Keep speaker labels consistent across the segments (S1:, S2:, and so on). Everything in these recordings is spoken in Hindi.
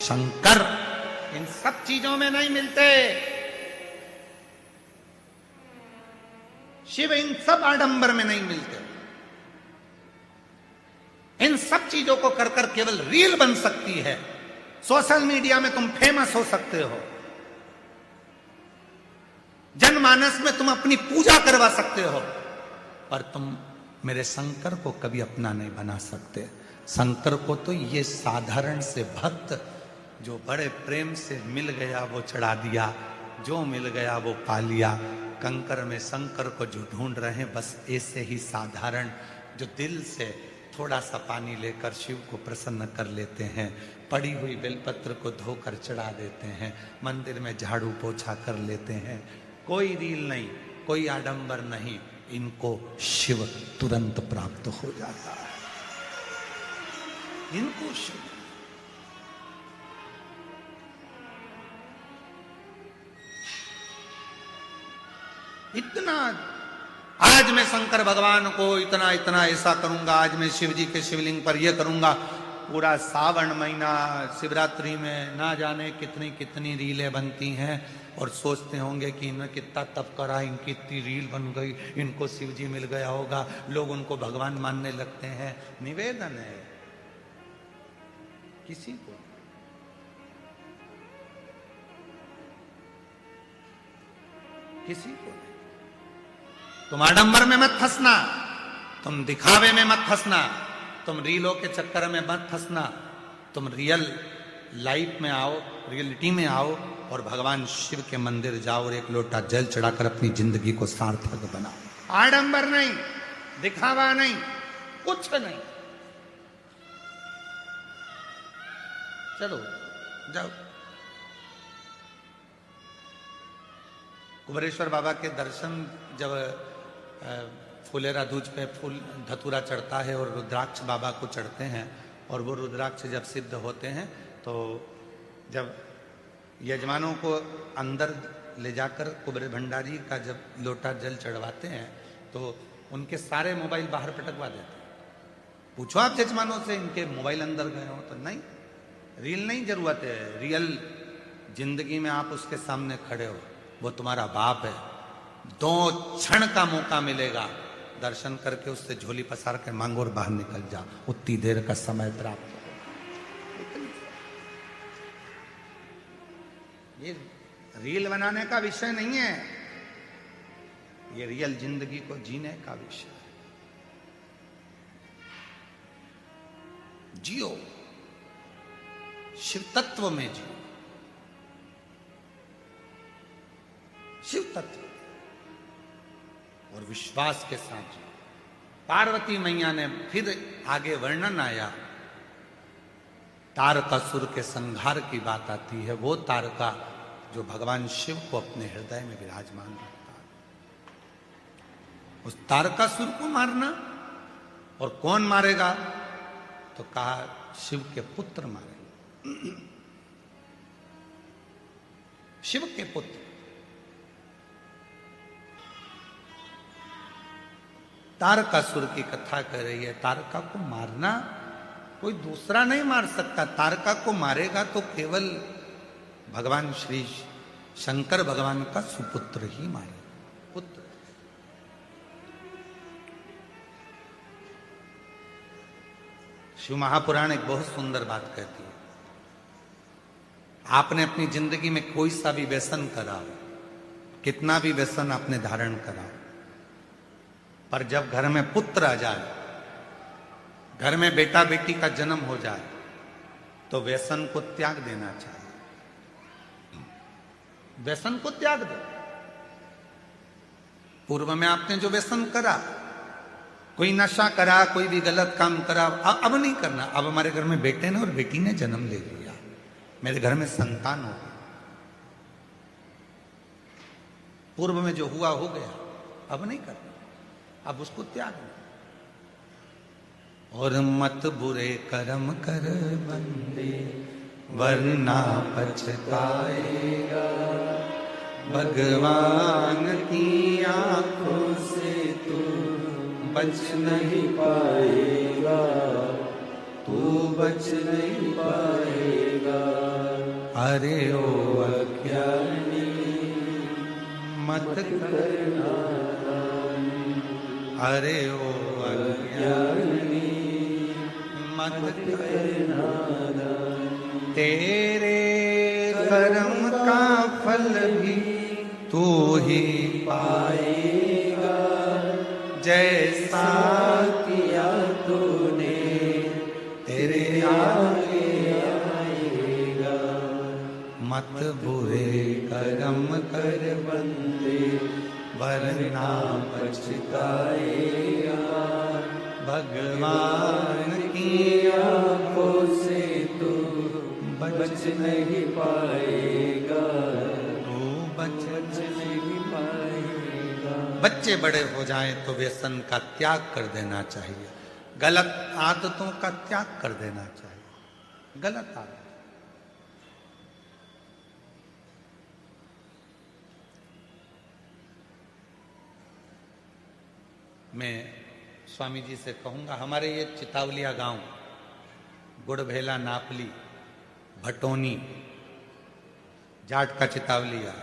S1: शंकर इन सब चीजों में नहीं मिलते। शिव इन सब आडंबर में नहीं मिलते। इन सब चीजों को कर कर केवल रील बन सकती है। सोशल मीडिया में तुम फेमस हो सकते हो, जनमानस में तुम अपनी पूजा करवा सकते हो, पर तुम मेरे शंकर को कभी अपना नहीं बना सकते। शंकर को तो ये साधारण से भक्त जो बड़े प्रेम से मिल गया वो चढ़ा दिया, जो मिल गया वो पा लिया। कंकर में शंकर को जो ढूंढ रहे हैं, बस ऐसे ही साधारण जो दिल से थोड़ा सा पानी लेकर शिव को प्रसन्न कर लेते हैं, पड़ी हुई बेलपत्र को धोकर चढ़ा देते हैं, मंदिर में झाड़ू पोछा कर लेते हैं, कोई रील नहीं, कोई आडंबर नहीं, इनको शिव तुरंत प्राप्त हो जाता है। इनको शिव इतना, आज मैं शंकर भगवान को इतना इतना ऐसा करूंगा, आज मैं शिव जी के शिवलिंग पर यह करूंगा, पूरा सावन महीना शिवरात्रि में ना जाने कितनी कितनी रीलें बनती हैं, और सोचते होंगे कि इन्हें कितना तप करा, इनकी इतनी रील बन गई, इनको शिव जी मिल गया होगा, लोग उनको भगवान मानने लगते हैं। निवेदन है किसी को, किसी को नहीं। तुम आडंबर में मत फंसना, तुम दिखावे में मत फंसना, तुम रीलों के चक्कर में मत फंसना, तुम रियल लाइफ में आओ, रियलिटी में आओ, और भगवान शिव के मंदिर जाओ और एक लोटा जल चढ़ाकर अपनी जिंदगी को सार्थक बनाओ। आडंबर नहीं, दिखावा नहीं, कुछ नहीं। चलो जाओ। कुबेरेश्वर बाबा के दर्शन जब फुलेरा दूज पे फूल धतूरा चढ़ता है और रुद्राक्ष बाबा को चढ़ते हैं, और वो रुद्राक्ष जब सिद्ध होते हैं तो जब यजमानों को अंदर ले जाकर कुबेर भंडारी का जब लोटा जल चढ़वाते हैं तो उनके सारे मोबाइल बाहर पटकवा देते हैं। पूछो आप यजमानों से, इनके मोबाइल अंदर गए हो? तो नहीं, रील नहीं जरूरत है। रियल जिंदगी में आप उसके सामने खड़े हो, वो तुम्हारा बाप है, 2 क्षण का मौका मिलेगा, दर्शन करके उससे झोली पसार के मांगो और बाहर निकल जा, उतनी देर का समय प्राप्त हो। ये रील बनाने का विषय नहीं है, ये रियल जिंदगी को जीने का विषय है। जियो, शिव तत्व में जियो, शिव तत्व और विश्वास के साथ जियो। पार्वती मैया ने फिर आगे वर्णन आया, तारकासुर के संहार की बात आती है। वो तारका जो भगवान शिव को अपने हृदय में विराजमान रखता है, उस तारकासुर को मारना। और कौन मारेगा? तो कहा शिव के पुत्र मारेंगे, शिव के पुत्र। तारकासुर की कथा कर रही है। तारका को मारना कोई दूसरा नहीं मार सकता, तारका को मारेगा तो केवल भगवान श्री शंकर भगवान का सुपुत्र ही मारेगा, पुत्र। शिव महापुराण एक बहुत सुंदर बात कहती है, आपने अपनी जिंदगी में कोई सा भी व्यसन करा, कितना भी व्यसन आपने धारण करा, पर जब घर में पुत्र आ जाए, घर में बेटा बेटी का जन्म हो जाए, तो व्यसन को त्याग देना चाहिए। व्यसन को त्याग दो। पूर्व में आपने जो व्यसन करा, कोई नशा करा, कोई भी गलत काम करा, अब नहीं करना। अब हमारे घर में बेटे ने और बेटी ने जन्म ले लिया, मेरे घर में संतान हो गई, पूर्व में जो हुआ हो गया, अब नहीं करना, अब उसको त्याग दो। और मत बुरे कर्म कर बंदे, वरना पछताएगा, भगवान की आंखों से तू बच नहीं पाएगा, तू बच नहीं पाएगा। अरे ओ अज्ञानी मत करना, अरे ओ अज्ञानी मत करना, तेरे कर्म का फल भी तू ही पाएगा, जैसा किया तूने तेरे आगे आएगा। मत बुरे कर्म कर बंदे वरना पछताएगा, भगवान की आंखों से तू बच नहीं पाएगा, तू बच नहीं पाएगा। बच्चे बड़े हो जाएं तो व्यसन का त्याग कर देना चाहिए, गलत आदतों का त्याग कर देना चाहिए। गलत आदत, मैं स्वामी जी से कहूंगा, हमारे ये चितावलिया गांव, गुड़भेला, नापली, भटोनी, जाट का चितावलिया,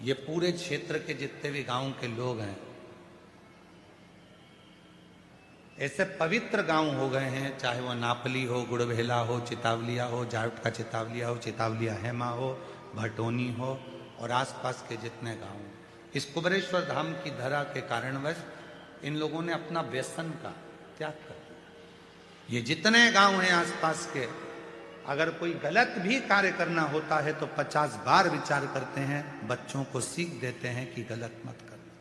S1: ये पूरे क्षेत्र के जितने भी गांव के लोग हैं, ऐसे पवित्र गांव हो गए हैं, चाहे वो नापली हो, गुड़भेला हो, चितावलिया हो, जाट का चितावलिया हो, चितावलिया हेमा हो, भटोनी हो और आसपास के जितने गांव, इस कुबरेश्वर धाम की धरा के कारणवश इन लोगों ने अपना व्यसन का त्याग कर दिया। ये जितने गांव हैं आसपास के, अगर कोई गलत भी कार्य करना होता है तो 50 बार विचार करते हैं, बच्चों को सीख देते हैं कि गलत मत करना,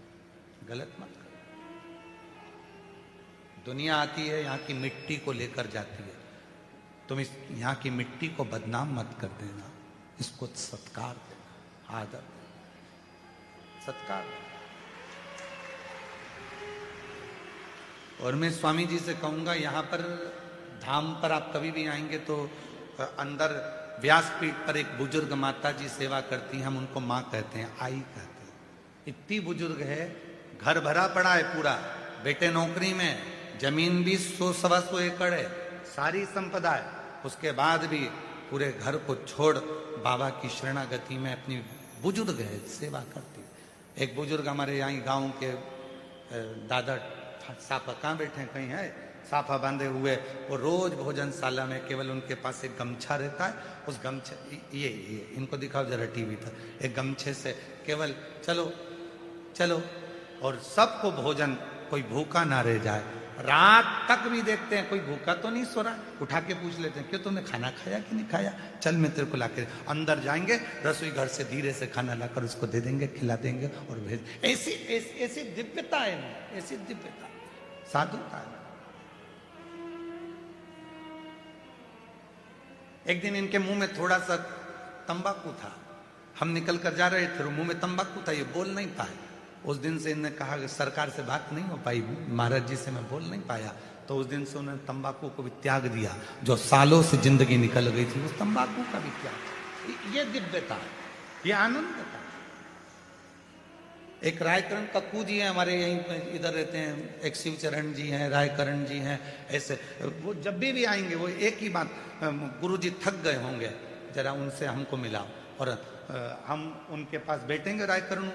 S1: गलत मत करना। दुनिया आती है, यहाँ की मिट्टी को लेकर जाती है, तुम इस यहाँ की मिट्टी को बदनाम मत कर देना, इसको सत्कार देना, आदर सत्कार। और मैं स्वामी जी से कहूंगा, यहाँ पर धाम पर आप कभी भी आएंगे तो अंदर व्यासपीठ पर एक बुजुर्ग माता जी सेवा करती हैं, हम उनको माँ कहते हैं, आई कहते हैं। इतनी बुजुर्ग है, घर भरा पड़ा है पूरा, बेटे नौकरी में, जमीन भी 100-125 एकड़ है, सारी संपदा है, उसके बाद भी पूरे घर को छोड़ बाबा की शरणागति में अपनी बुजुर्ग है, सेवा करती है। एक बुजुर्ग हमारे यहाँ गांव के दादा साफा, कहाँ बैठे हैं, कहीं है, साफा बांधे हुए, वो रोज भोजनशाला में केवल उनके पास एक गमछा रहता है, उस गमछे, ये इनको दिखाओ जरा टीवी पर, एक गमछे से केवल चलो चलो, और सबको भोजन, कोई भूखा ना रह जाए। रात तक भी देखते हैं कोई भूखा तो नहीं सो रहा, उठा के पूछ लेते हैं, क्यों तुमने खाना खाया कि नहीं खाया, चल मैं तेरे को लाके, अंदर जाएंगे, रसोई घर से धीरे से खाना लाकर उसको दे देंगे, खिला देंगे और भेज। ऐसी ऐसी दिव्यता है, ऐसी दिव्यता, साधुता है। एक दिन इनके मुंह में थोड़ा सा तंबाकू था, हम निकल कर जा रहे थे, मुंह में तंबाकू था, ये बोल नहीं पाए। उस दिन से इन्होंने कहा कि सरकार से बात नहीं हो पाई, महाराज जी से मैं बोल नहीं पाया, तो उस दिन से उन्होंने तंबाकू को भी त्याग दिया, जो सालों से जिंदगी निकल गई थी, उस तंबाकू का भी त्याग। ये दिव्यता है, ये आनंद है। एक रायकरण कक्कू जी हैं हमारे यहीं इधर रहते हैं, एक शिवचरण जी हैं, रायकरण जी हैं, ऐसे वो जब भी आएंगे वो एक ही बात, गुरुजी थक गए होंगे, जरा उनसे हमको मिलाओ, और हम उनके पास बैठेंगे रायकरण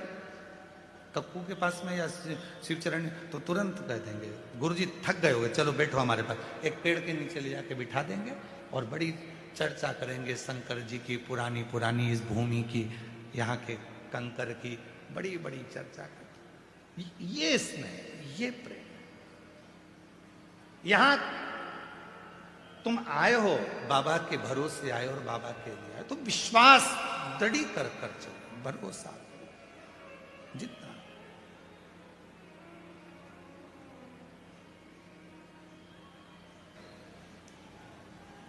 S1: कक्कू के पास में या शिवचरण, तो तुरंत कह देंगे गुरुजी थक गए होंगे, चलो बैठो हमारे पास, एक पेड़ के नीचे ले जाके बिठा देंगे और बड़ी चर्चा करेंगे शंकर जी की, पुरानी पुरानी इस भूमि की, यहाँ के कंकर की, बड़ी बड़ी चर्चा कर। ये स्नेह, ये प्रेम। यहां तुम आए हो, बाबा के भरोसे आए और बाबा के लिए आए, तो विश्वास दृढ़ी कर चलो, भरोसा जितना।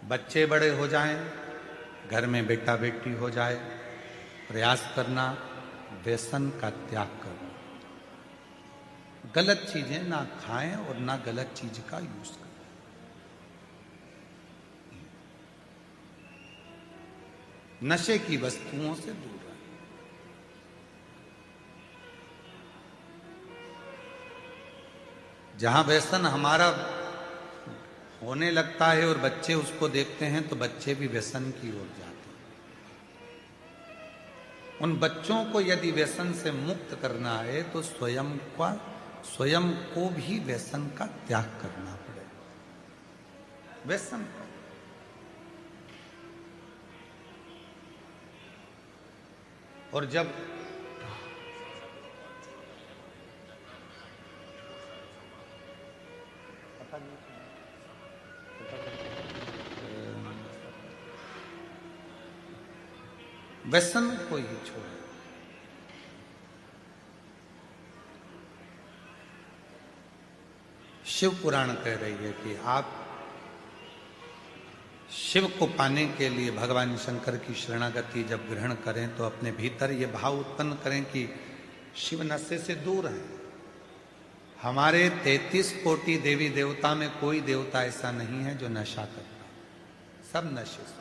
S1: बच्चे बड़े हो जाएं, घर में बेटा बेटी हो जाए, प्रयास करना व्यसन का त्याग करो, गलत चीजें ना खाएं और ना गलत चीज का यूज करें। नशे की वस्तुओं से दूर रहें। जहां व्यसन हमारा होने लगता है और बच्चे उसको देखते हैं तो बच्चे भी व्यसन की ओर जाते हैं। उन बच्चों को यदि व्यसन से मुक्त करना है तो स्वयं को भी व्यसन का त्याग करना पड़े। व्यसन और जब व्यसन को ही छोड़े। शिव पुराण कह रही है कि आप शिव को पाने के लिए भगवान शंकर की शरणागति जब ग्रहण करें तो अपने भीतर ये भाव उत्पन्न करें कि शिव नशे से दूर है। हमारे 33 कोटि देवी देवता में कोई देवता ऐसा नहीं है जो नशा करता, सब नशे से।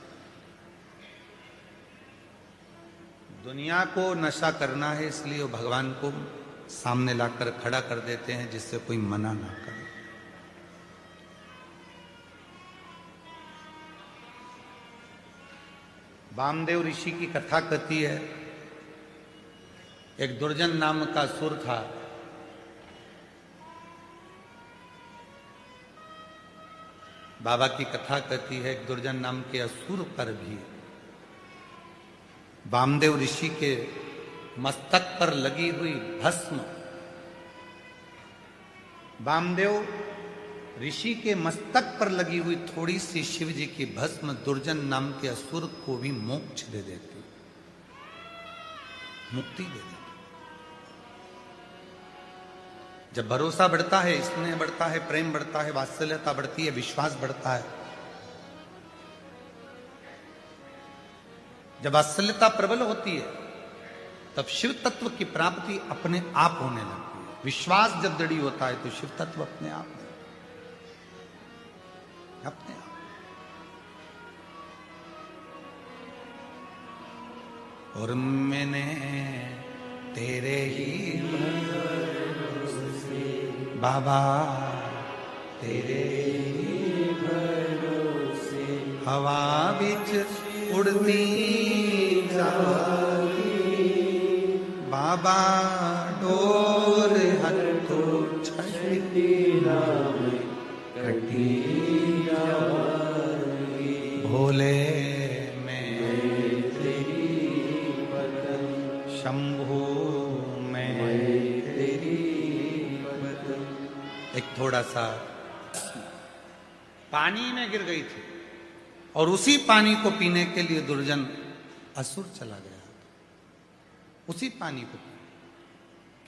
S1: दुनिया को नशा करना है इसलिए वो भगवान को सामने लाकर खड़ा कर देते हैं जिससे कोई मना ना करे। वामदेव ऋषि की कथा कहती है, एक दुर्जन नाम का असुर था। बाबा की कथा कहती है एक दुर्जन नाम के असुर पर भी वामदेव ऋषि के मस्तक पर लगी हुई भस्म, वामदेव ऋषि के मस्तक पर लगी हुई थोड़ी सी शिव जी की भस्म दुर्जन नाम के असुर को भी मोक्ष दे देती, मुक्ति दे देती। जब भरोसा बढ़ता है, स्नेह बढ़ता है, प्रेम बढ़ता है, वात्सल्यता बढ़ती है, विश्वास बढ़ता है, जब वात्सल्यता प्रबल होती है तब शिव तत्व की प्राप्ति अपने आप होने लगती है। विश्वास जब दृढ़ होता है तो शिव तत्व अपने आप और मैंने तेरे ही भरोसे बाबा, तेरे ही भरोसे हवा बिच उड़ती जाती बाबा, डोर हथो छठी नाम कटी भोले शंभु में तेरी। एक थोड़ा सा पानी में गिर गई थी और उसी पानी को पीने के लिए दुर्जन असुर चला गया। उसी पानी को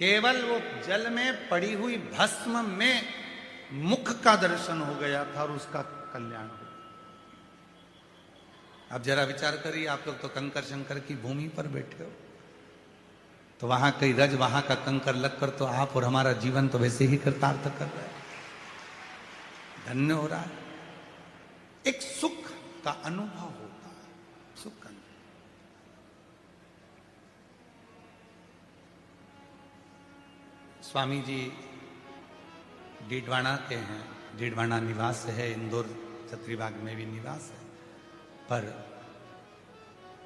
S1: केवल वो जल में पड़ी हुई भस्म में मुख का दर्शन हो गया था और उसका कल्याण हो गया। अब जरा विचार करिए, आप लोग तो कंकर शंकर की भूमि पर बैठे हो, तो वहां कई रज वहां का कंकर लगकर तो आप और हमारा जीवन तो वैसे ही कृतार्थ कर रहे हैं, धन्य हो रहा है। एक सुख का अनुभव होता है, सुख का। स्वामी जी डीडवाना के हैं, डीडवाना निवास है, इंदौर छत्रीबाग में भी निवास है। पर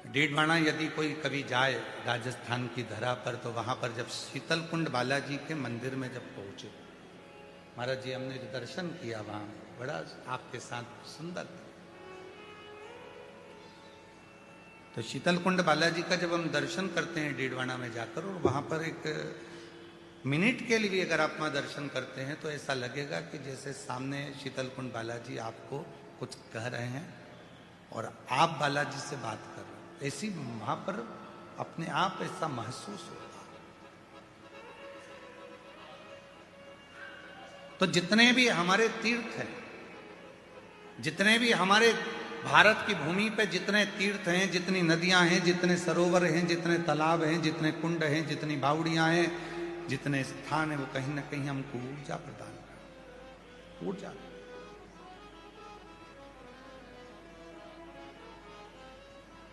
S1: डीडवाना यदि कोई कभी जाए राजस्थान की धरा पर, तो वहां पर जब शीतल कुंड बालाजी के मंदिर में जब पहुंचे महाराज जी, हमने जो दर्शन किया वहां बड़ा आपके साथ सुंदर था। तो शीतल कुंड बालाजी का जब हम दर्शन करते हैं डीडवाना में जाकर, और वहां पर एक मिनट के लिए भी अगर आप वहां दर्शन करते हैं तो ऐसा लगेगा कि जैसे सामने शीतल कुंड बालाजी आपको कुछ कह रहे हैं और आप बालाजी से बात कर रहे हैं। ऐसी वहां पर अपने आप ऐसा महसूस होता है। तो जितने भी हमारे तीर्थ हैं, जितने भी हमारे भारत की भूमि पे जितने तीर्थ हैं, जितनी नदियां हैं, जितने सरोवर हैं, जितने तालाब हैं, जितने कुंड हैं, जितनी बावड़ियां हैं, जितने स्थान है, वो कहीं ना कहीं हमको ऊर्जा प्रदान करते, ऊर्जा।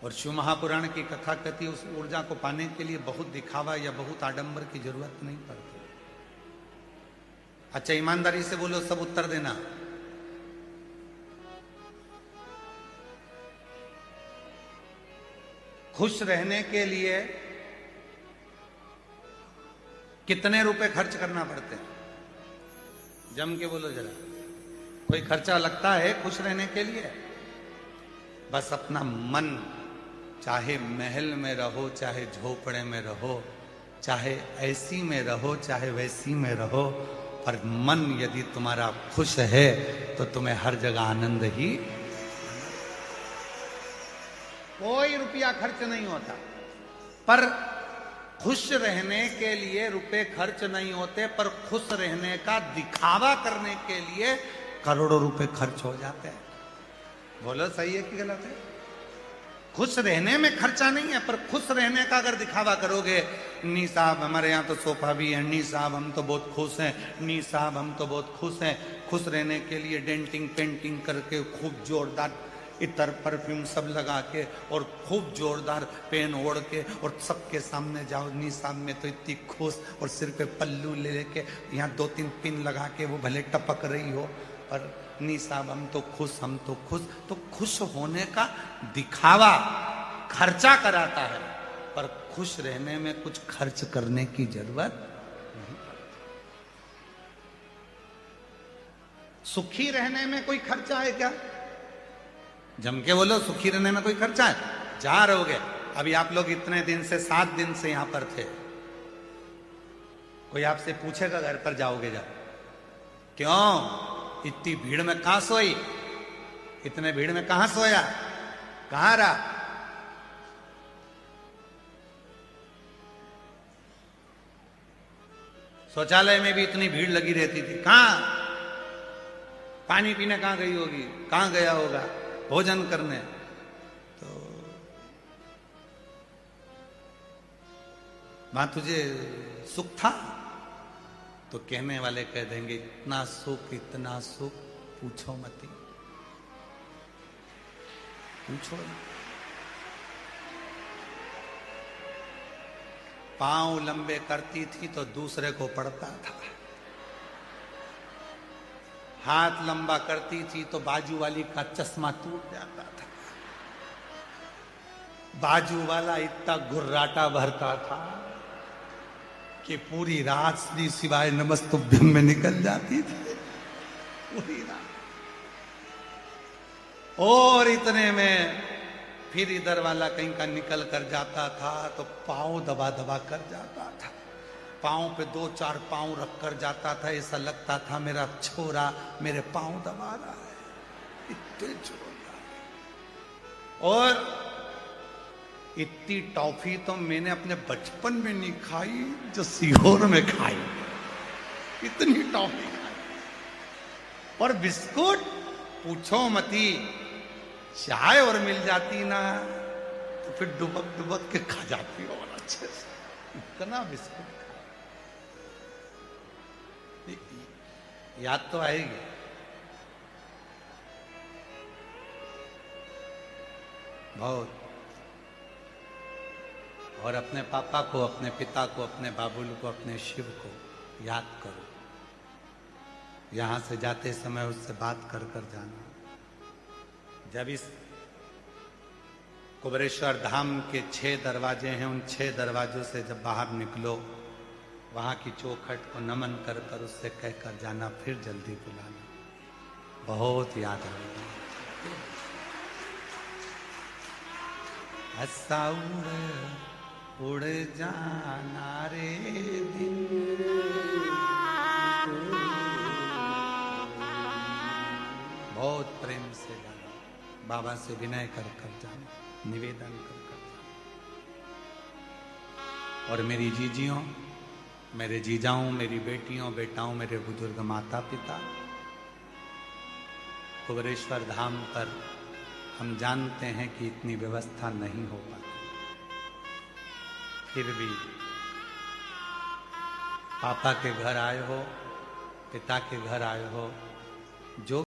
S1: और शिव महापुराण की कथा कहती है उस ऊर्जा को पाने के लिए बहुत दिखावा या बहुत आडंबर की जरूरत नहीं पड़ती। अच्छा, ईमानदारी से बोलो, सब उत्तर देना। खुश रहने के लिए कितने रुपए खर्च करना पड़ते हैं? जम के बोलो जरा। कोई खर्चा लगता है खुश रहने के लिए? बस अपना मन, चाहे महल में रहो, चाहे झोपड़े में रहो, चाहे ऐसी में रहो, चाहे वैसी में रहो, पर मन यदि तुम्हारा खुश है तो तुम्हें हर जगह आनंद ही। कोई रुपया खर्च नहीं होता, पर खुश रहने के लिए रुपए खर्च नहीं होते, पर खुश रहने का दिखावा करने के लिए करोड़ों रुपए खर्च हो जाते हैं। बोलो सही है कि गलत है? खुश रहने में खर्चा नहीं है, पर खुश रहने का अगर दिखावा करोगे, नी साहब हमारे यहाँ तो सोफा भी है, नी साहब हम तो बहुत खुश हैं, नी साहब हम तो बहुत खुश हैं। खुश रहने के लिए डेंटिंग पेंटिंग करके, खूब जोरदार इतर परफ्यूम सब लगा के, और खूब जोरदार पेन ओढ़ के, और सबके सामने जाओ, नी साहब में तो इतनी खुश, और सिर पे पल्लू ले लेके यहाँ 2-3 पिन लगा के वो भले टपक रही हो, पर नी साहब हम तो खुश, हम तो खुश। तो खुश होने का दिखावा खर्चा कराता है, पर खुश रहने में कुछ खर्च करने की जरूरत नहीं। सुखी रहने में कोई खर्चा है क्या? जम के बोलो, सुखी रहने में कोई खर्चा है? जा रहोगे, अभी आप लोग इतने दिन से 7 दिन से यहां पर थे, कोई आपसे पूछेगा घर पर जाओगे जब, क्यों इतनी भीड़ में कहां सोई, इतने भीड़ में कहां सोया, कहां रहा? शौचालय में भी इतनी भीड़ लगी रहती थी, कहां? पानी पीने कहां गई होगी, कहां गया होगा, भोजन करने? तो वहां तुझे सुख था? तो कहने वाले कह देंगे इतना सुख पूछो मती, पूछो। पांव लंबे करती थी तो दूसरे को पड़ता था, हाथ लंबा करती थी तो बाजू वाली का चश्मा टूट जाता था, बाजू वाला इतना गुर्राटा भरता था कि पूरी रात श्री शिवाय नमस्तुभ्यम में निकल जाती थी, पूरी रात। और इतने में फिर इधर वाला कहीं का निकल कर जाता था तो पांव दबा दबा कर जाता था, पांव पे 2-4 पांव रख कर जाता था, ऐसा लगता था मेरा छोरा मेरे पांव दबा रहा है, इतने छोरा। और इतनी टॉफी तो मैंने अपने बचपन में नहीं खाई जो सीहोर में खाई, इतनी टॉफी खाई। और बिस्कुट पूछो मती, चाय और मिल जाती ना तो फिर डुबक डुबक के खा जाती और अच्छे से, इतना बिस्कुट खा। याद तो आएगी। बहुत। और अपने पापा को, अपने पिता को, अपने बाबुल को, अपने शिव को याद करो। यहां से जाते समय उससे बात कर कर जाना। जब इस कुबेरेश्वर धाम के 6 दरवाजे हैं, उन 6 दरवाजों से जब बाहर निकलो, वहां की चौखट को नमन कर कर उससे कहकर जाना, फिर जल्दी बुलाना, बहुत याद आएगा। उड़ जाना रे दिन, बहुत प्रेम से जाना, बाबा से विनय कर कर जाना, निवेदन कर कर जाना। और मेरी जीजियों, मेरे जीजाओं, मेरी बेटियों बेटाओं, मेरे बुजुर्ग माता पिता, कुबेरेश्वर धाम पर हम जानते हैं कि इतनी व्यवस्था नहीं हो पाती, फिर भी पापा के घर आए हो, पिता के घर आए हो, जो